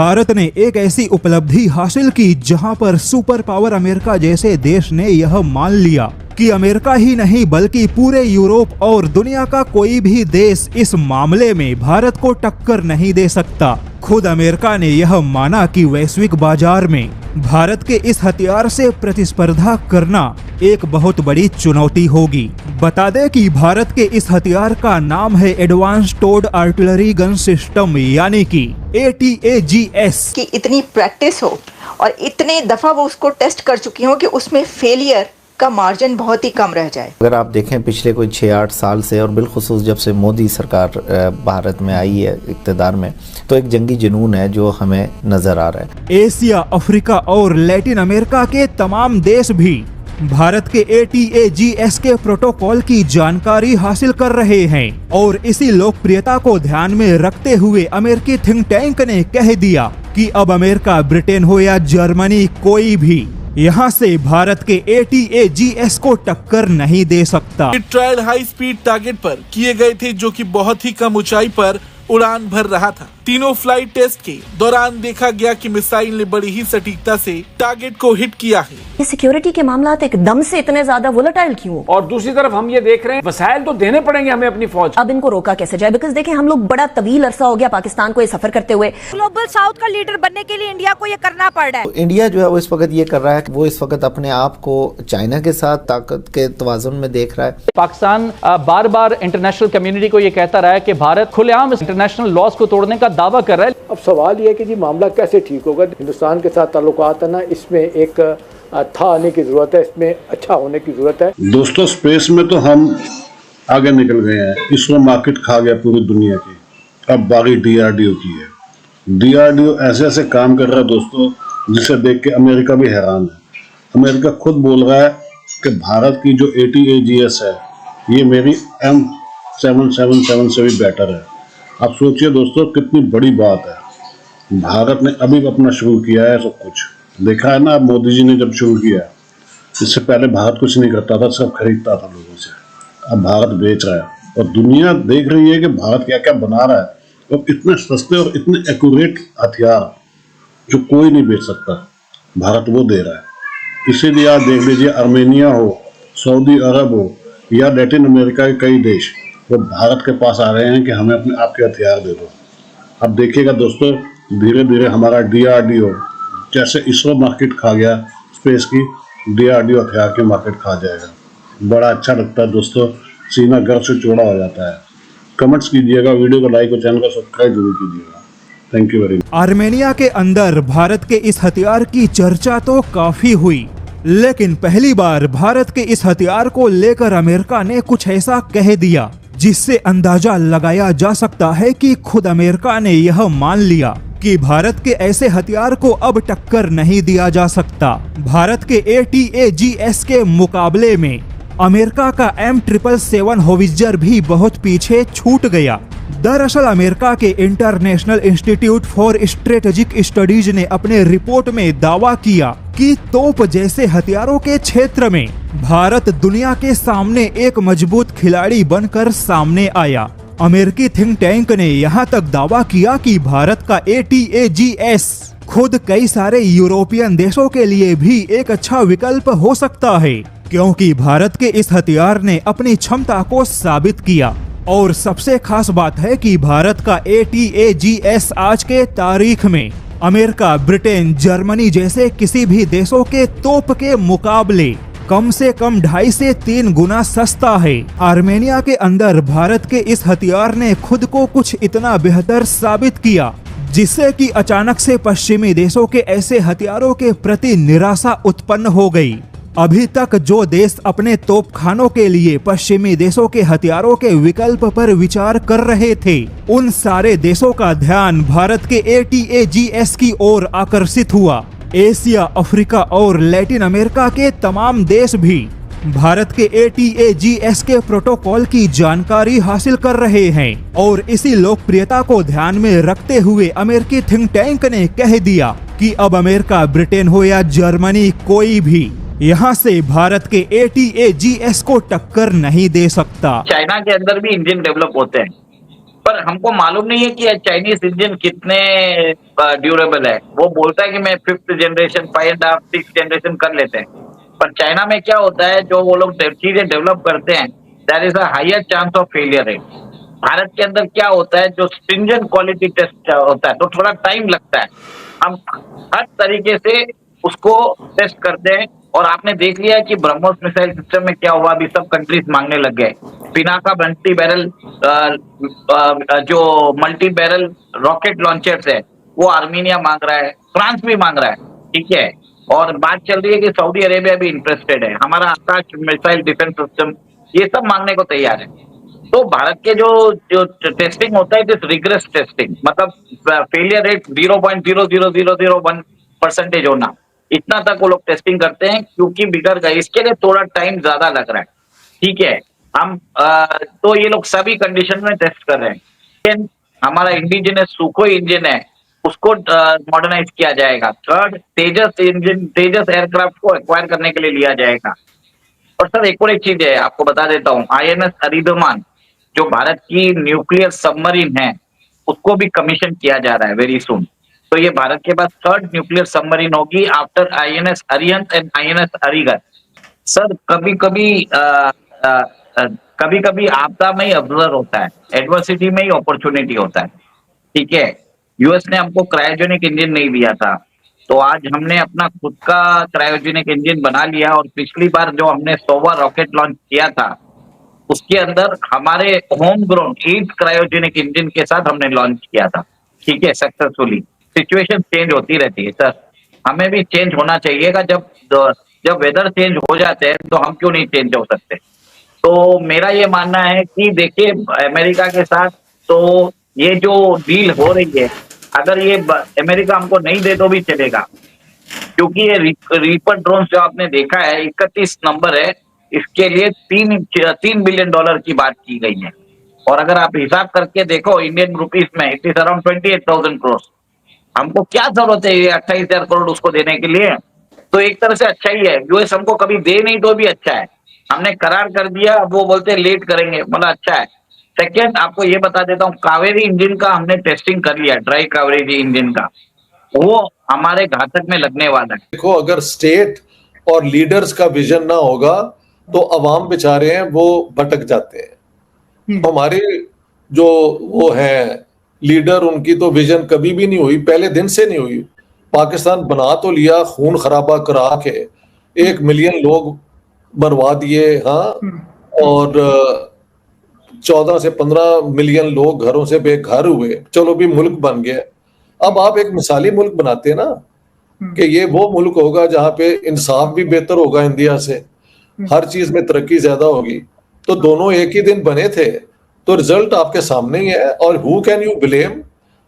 भारत ने एक ऐसी उपलब्धि हासिल की जहां पर सुपर पावर अमेरिका जैसे देश ने यह मान लिया कि अमेरिका ही नहीं बल्कि पूरे यूरोप और दुनिया का कोई भी देश इस मामले में भारत को टक्कर नहीं दे सकता। खुद अमेरिका ने यह माना कि वैश्विक बाजार में भारत के इस हथियार से प्रतिस्पर्धा करना एक बहुत बड़ी चुनौती होगी। बता दें कि भारत के इस हथियार का नाम है advance towed artillery gun system यानी कि ATAGS। कि इतनी प्रैक्टिस हो और इतने दफा वो उसको टेस्ट कर चुकी हो कि उसमें फेलियर का मार्जिन बहुत ही कम रह जाए। अगर आप देखें पिछले कोई 6-8 साल से और बिलखुसूस जब से मोदी सरकार भारत में आई है इक़्तिदार में, तो एक जंगी जुनून है जो हमें नजर आ रहा है। एशिया, अफ्रीका और लैटिन अमेरिका के तमाम देश भी भारत के ATAGS के प्रोटोकॉल की जानकारी हासिल कर रहे हैं और इसी लोकप्रियता को ध्यान में रखते हुए अमेरिकी थिंक टैंक ने कह दिया कि अब अमेरिका, ब्रिटेन हो या जर्मनी, कोई भी यहाँ से भारत के ATAGS को टक्कर नहीं दे सकता। ट्रायल हाई स्पीड टारगेट पर किए गए थे जो कि बहुत ही कम ऊंचाई पर उड़ान भर रहा था। तीनों फ्लाइट टेस्ट के दौरान देखा गया कि मिसाइल ने बड़ी ही सटीकता से टारगेट को हिट किया है। ये सिक्योरिटी के मामला एकदम से इतने ज्यादा वोलेटाइल क्यों? और दूसरी तरफ हम ये देख रहे हैं वसाइल तो देने पड़ेंगे हमें अपनी फौज। अब इनको रोका कैसे जाए? बिकॉज देखें हम लोग बड़ा तवील अरसा हो गया पाकिस्तान को ये सफर करते हुए। ग्लोबल साउथ का लीडर बनने के लिए इंडिया को ये करना पड़ रहा है। तो इंडिया जो है वो इस वक्त ये कर रहा है कि वो इस वक्त अपने आप को चाइना के साथ ताकत के तवाजुन में देख रहा है। पाकिस्तान बार बार इंटरनेशनल कम्युनिटी को ये कहता रहा है कि भारत खुलेआम इंटरनेशनल लॉज को तोड़ने का दावा कर रहा है। अब सवाल ये है कि जी मामला कैसे ठीक होगा। हिंदुस्तान के साथ ताल्लुकात है ना, इसमें एक था आने की जरूरत है, इसमें अच्छा होने की जरूरत है। दोस्तों स्पेस में तो हम आगे निकल गए हैं, इसरो मार्केट खा गया पूरी दुनिया की। अब बारी DRDO की है। DRDO ऐसे ऐसे काम कर रहा है दोस्तों जिसे देख के अमेरिका भी हैरान है। अमेरिका खुद बोल रहा है कि भारत की जो ATAGS है ये मेरी M777 से भी बेटर है। आप सोचिए दोस्तों कितनी बड़ी बात है। भारत ने अभी अपना शुरू किया है सब कुछ। देखा है ना मोदी जी ने जब शुरू किया, इससे पहले भारत कुछ नहीं करता था, सब खरीदता था लोगों से। अब भारत बेच रहा है और दुनिया देख रही है कि भारत क्या क्या बना रहा है और इतने सस्ते और इतने एक्यूरेट हथियार जो कोई नहीं बेच सकता, भारत वो दे रहा है। इसीलिए आप देख लीजिए आर्मेनिया हो, सऊदी अरब हो या लैटिन अमेरिका के कई देश वो भारत के पास आ रहे हैं कि हमें अपने आपके हथियार दे दो। अब देखिएगा दोस्तों धीरे धीरे हमारा DRDO जैसे इसरो मार्केट खा गया स्पेस की, DRDO हथियार के मार्केट खा जाएगा। बड़ा अच्छा लगता है दोस्तों, सीना गर्व से चौड़ा हो जाता है। कमेंट्स कीजिएगा, वीडियो को लाइक और चैनल को सब्सक्राइब जरूर कीजिएगा। Thank you very much. Armenia के अंदर भारत के इस हथियार की चर्चा तो काफी हुई, लेकिन पहली बार भारत के इस हथियार को लेकर अमेरिका ने कुछ ऐसा कह दिया जिससे अंदाजा लगाया जा सकता है कि खुद अमेरिका ने यह मान लिया कि भारत के ऐसे हथियार को अब टक्कर नहीं दिया जा सकता। भारत के ATAGS के मुकाबले में अमेरिका का M777 होवित्जर भी बहुत पीछे छूट गया। दरअसल अमेरिका के international institute for strategic studies ने अपने रिपोर्ट में दावा किया कि तोप जैसे हथियारों के क्षेत्र में भारत दुनिया के सामने एक मजबूत खिलाड़ी बनकर सामने आया। अमेरिकी थिंक टैंक ने यहाँ तक दावा किया कि भारत का ATAGS खुद कई सारे यूरोपियन देशों के लिए भी एक अच्छा विकल्प हो सकता है, क्योंकि भारत के इस हथियार ने अपनी क्षमता को साबित किया। और सबसे खास बात है कि भारत का ATAGS आज के तारीख में अमेरिका, ब्रिटेन, जर्मनी जैसे किसी भी देशों के तोप के मुकाबले कम से कम 2.5 से 3 गुना सस्ता है। आर्मेनिया के अंदर भारत के इस हथियार ने खुद को कुछ इतना बेहतर साबित किया जिससे कि अचानक से पश्चिमी देशों के ऐसे हथियारों के प्रति निराशा उत्पन्न हो गई। अभी तक जो देश अपने तोपखानों के लिए पश्चिमी देशों के हथियारों के विकल्प पर विचार कर रहे थे, उन सारे देशों का ध्यान भारत के ATAGS की ओर आकर्षित हुआ। एशिया, अफ्रीका और लैटिन अमेरिका के तमाम देश भी भारत के ATAGS के प्रोटोकॉल की जानकारी हासिल कर रहे हैं और इसी लोकप्रियता को ध्यान में रखते हुए अमेरिकी थिंक टैंक ने कह दिया कि अब अमेरिका, ब्रिटेन हो या जर्मनी, कोई भी यहाँ से भारत के ATAGS को टक्कर नहीं दे सकता। चाइना के अंदर भी इंजन डेवलप होते हैं, पर हमको मालूम नहीं है कि चाइनीज इंजन कितने ड्यूरेबल है। वो बोलता है कि मैं 5th जनरेशन 5.5 6 जनरेशन कर लेते हैं, पर चाइना में क्या होता है, जो वो लोग चीजें डेवलप करते हैं, there is a higher chance of failure rate. Bharat के अंदर क्या होता है, जो स्ट्रिंजेंट क्वालिटी टेस्ट होता है तो थोड़ा टाइम लगता है। हम हर तरीके से उसको टेस्ट करते हैं, और आपने देख लिया कि ब्रह्मोस मिसाइल सिस्टम में क्या हुआ, अभी सब कंट्रीज मांगने लग गए। पिनाका मल्टी बैरल जो मल्टी बैरल रॉकेट लॉन्चर्स है वो आर्मीनिया मांग रहा है, फ्रांस भी मांग रहा है, ठीक है। और बात चल रही है कि सऊदी अरेबिया भी इंटरेस्टेड है, हमारा आकाश मिसाइल डिफेंस सिस्टम ये सब मांगने को तैयार है। तो भारत के जो जो टेस्टिंग होता है, इट इज रिग्रेस टेस्टिंग, मतलब फेलियर रेट 0.00001% होना, इतना तक वो लोग टेस्टिंग करते हैं, क्योंकि बिगड़ गए इसके लिए थोड़ा टाइम ज्यादा लग रहा है, ठीक है। हम तो ये लोग सभी कंडीशन में टेस्ट कर रहे हैं। लेकिन हमारा इंडिजिनस सुखोई इंजन है, उसको मॉडर्नाइज किया जाएगा। थर्ड, तेजस इंजन, तेजस एयरक्राफ्ट को एक्वायर करने के लिए लिया जाएगा। और सर एक और एक चीज है, आपको बता देता हूँ, INS अरिधमान जो भारत की न्यूक्लियर सबमरीन है, उसको भी कमीशन किया जा रहा है वेरी सून। तो ये भारत के पास 3rd न्यूक्लियर सबमरीन होगी after INS Arihant and INS Arighat. Sir कभी कभी आपदा में ही अवसर होता है, एडवर्सिटी में ही अपॉर्चुनिटी होता है, ठीक है। यूएस ने हमको क्रायोजेनिक इंजन नहीं दिया था, तो आज हमने अपना खुद का क्रायोजेनिक इंजन बना लिया। और पिछली बार जो हमने सोवा रॉकेट लॉन्च किया था, उसके अंदर हमारे होम ग्रोन 8 क्रायोजेनिक इंजन के साथ हमने लॉन्च किया था, ठीक है, सक्सेसफुली। सिचुएशन चेंज होती रहती है सर, हमें भी चेंज होना चाहिएगा। जब वेदर चेंज हो जाते हैं तो हम क्यों नहीं चेंज हो सकते। तो मेरा ये मानना है कि देखिए अमेरिका के साथ तो ये जो डील हो रही है, अगर ये अमेरिका हमको नहीं दे तो भी चलेगा, क्योंकि ये रीपर ड्रोन जो आपने देखा है 31 नंबर है, इसके लिए $3 बिलियन की बात की गई है। और अगर आप हिसाब करके देखो इंडियन रुपीस में, इट इज अराउंड 28,000 करोड़। हमको क्या जरूरत है ये 28,000 करोड़ उसको देने के लिए। तो एक तरह से अच्छा ही है, यूएस हमको कभी दे नहीं तो भी अच्छा है, हमने करार कर दिया, अब वो बोलते हैं लेट करेंगे, मतलब अच्छा है। सेकेंड, आपको ये बता देता हूँ, कावेरी इंजन का हमने टेस्टिंग कर लिया, ड्राई कावेरी इंजन का, वो हमारे घातक में लगने वाला है। देखो, अगर स्टेट और लीडर्स का विजन ना होगा तो अवाम बेचारे हैं वो भटक जाते हैं। हमारे जो वो है लीडर, उनकी तो विजन कभी भी नहीं हुई, पहले दिन से नहीं हुई। पाकिस्तान बना तो लिया, खून खराबा करा के 1 मिलियन लोग मरवा दिए, हाँ, और 14 से 15 मिलियन लोग घरों से बेघर हुए, चलो भी मुल्क बन गया। अब आप एक मिसाली मुल्क बनाते हैं ना, कि ये वो मुल्क होगा जहां पे इंसाफ भी बेहतर होगा इंडिया से, हर चीज में तरक्की ज्यादा होगी। तो दोनों एक ही दिन बने थे, तो रिजल्ट आपके सामने ही है। और हु कैन यू ब्लेम